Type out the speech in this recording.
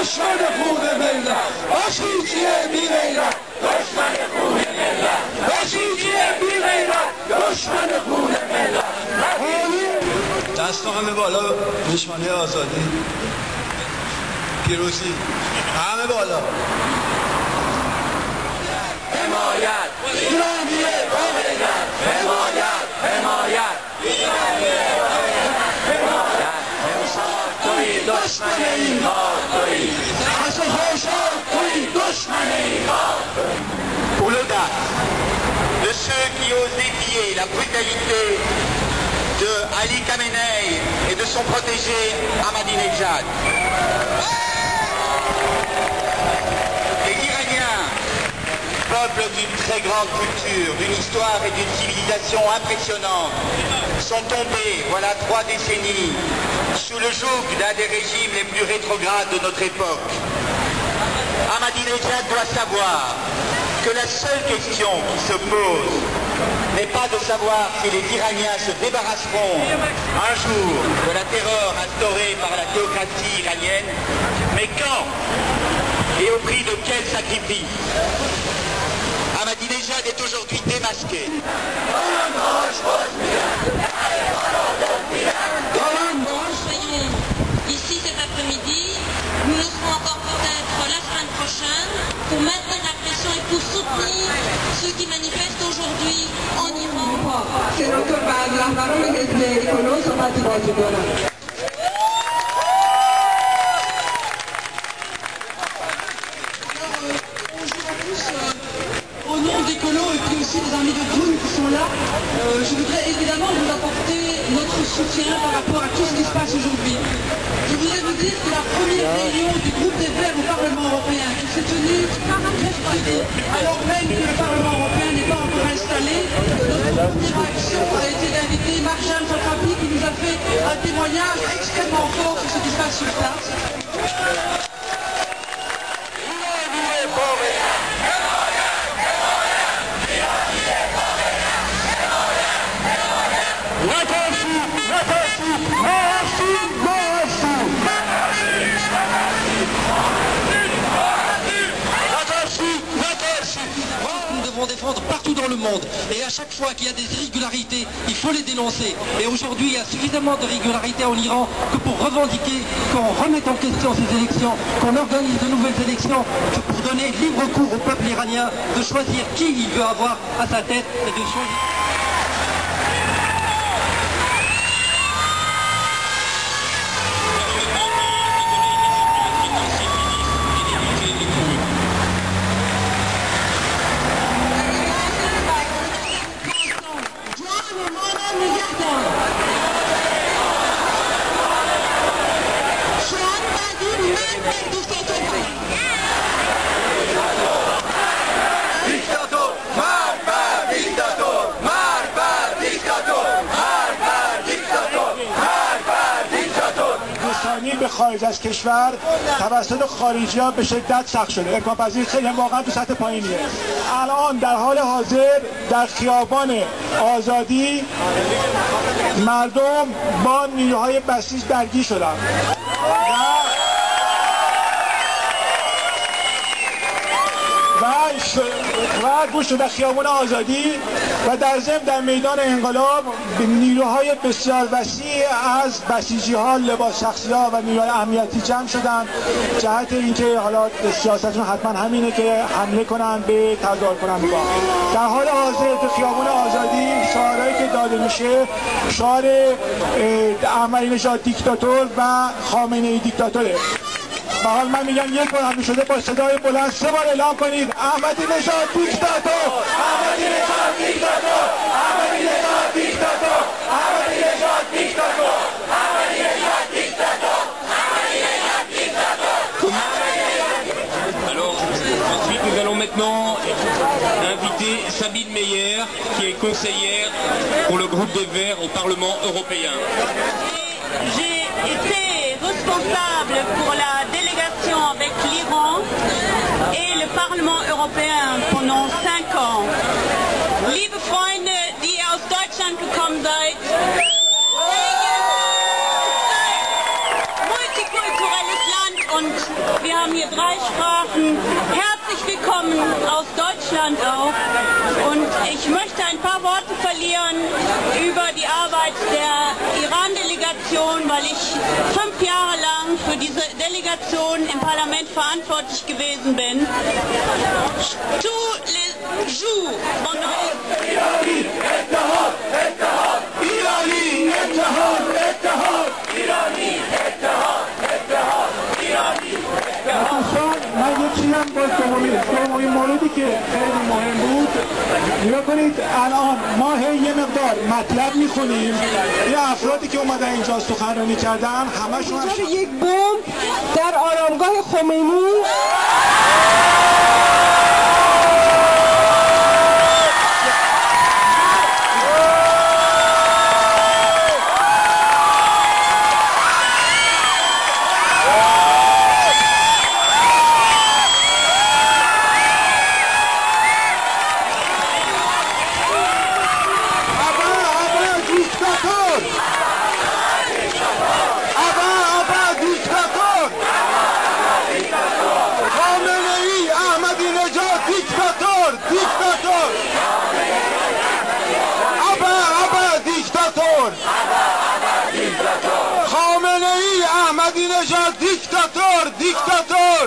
دشمن خون ملت بسیجی بی‌غیرت دشمن خون ملت بسیجی بی‌غیرت دشمن خون ملت دست همه بالا دشمنی آزادی پیروزی همه بالا حمایت ایرانی با غیرت حمایت حمایت ایرانی با غیرت حمایت امشب توی دشمن این کار توی پس خوشا توی دشمن این کار pour l'audace de ceux qui osent défier la brutalité de Ali Khamenei et de son protégé Ahmadinejad. Les Iraniens, peuple d'une très grande culture, d'une histoire et d'une civilisation impressionnante, sont tombés, voilà 3 décennies, sous le joug d'un des régimes les plus rétrogrades de notre époque. Ahmadinejad doit savoir que la seule question qui se pose n'est pas de savoir si les Iraniens se débarrasseront un jour de la terreur instaurée par la théocratie iranienne, mais quand et au prix de quel sacrifice. Ahmadinejad est aujourd'hui démasqué. Soyons ici cet après-midi, nous le serons encore peut-être la semaine prochaine pour maintenir la pression et pour soutenir ceux qui manifestent aujourd'hui en Iran. Au nom des colos et puis aussi des amis de Groen qui sont là, je voudrais évidemment vous apporter notre soutien par rapport à tout ce qui se passe aujourd'hui. Je voudrais vous dire que la première réunion du groupe des Verts au Parlement européen qui s'est tenue mercredi, alors même que le Parlement européen n'est pas encore installé, notre première action a été d'inviter Marjane Satrapi qui nous a fait un témoignage extrêmement fort sur ce qui se passe sur place. Nous devons défendre partout dans le monde et à chaque fois qu'il y a des irrégularités, il faut les dénoncer. Et aujourd'hui, il y a suffisamment de régularités en Iran que pour revendiquer qu'on remette en question ces élections, qu'on organise de nouvelles élections, que pour donner libre cours au peuple iranien de choisir qui il veut avoir à sa tête et de choisir. به خارج از کشور توسط خارجی‌ها به شدت سخت شده. امکان پذیر خیلی واقعا تو سطح پایینیه. الان در حال حاضر در خیابان آزادی مردم با نیروهای بسیج درگیر شدن و گوش در خیابان آزادی و در ضمن در میدان انقلاب نیروهای بسیار وسیع از بسیجی ها، لباس شخصی ها و نیروهای امنیتی جمع شدن جهت اینکه حالا سیاستشون حتما همینه که حمله کنن به تظاهر کنندگان. در حال حاضر تو خیابان آزادی شعارهایی که داده میشه شعار احمدی‌نژاد دیکتاتور و خامنه‌ای دیکتاتوره. و حال من میگم یک بار هم شده با صدای بلند 3 بار اعلام کنید احمدی‌نژاد دیکتاتور، احمدی‌نژاد دیکتاتور، احمدی‌نژاد دیکتاتور، احمدی‌نژاد دیکتاتور، احمدی‌نژاد دیکتاتور، احمدی‌نژاد دیکتاتور. Alors, ensuite nous allons maintenant inviter Sabine Meyer, qui est conseillère pour le groupe des Verts au Parlement européen. J'ai été responsable pour la délégation avec l'Iran et le Parlement européen pendant 5 ans. Liebe Freunde, die aus Deutschland gekommen seid, multikulturelles Land und wir haben hier 3 Sprachen. Herzlich willkommen aus Deutschland auch. Und ich möchte ein paar Worte verlieren über die Arbeit der Iran-Delegation, weil ich 5 Jahre lang für diese Delegation im Parlament verantwortlich gewesen bin. Tous les jours, من یه چی هم باز دومین موردی که خیلی مهم بود نگاه کنید الان ما یه مقدار مطلب میخونیم یه افرادی که اومدن اینجا سخنرانی کردن همشون هم یک بمب در آرامگاه خمینی دیکتاتور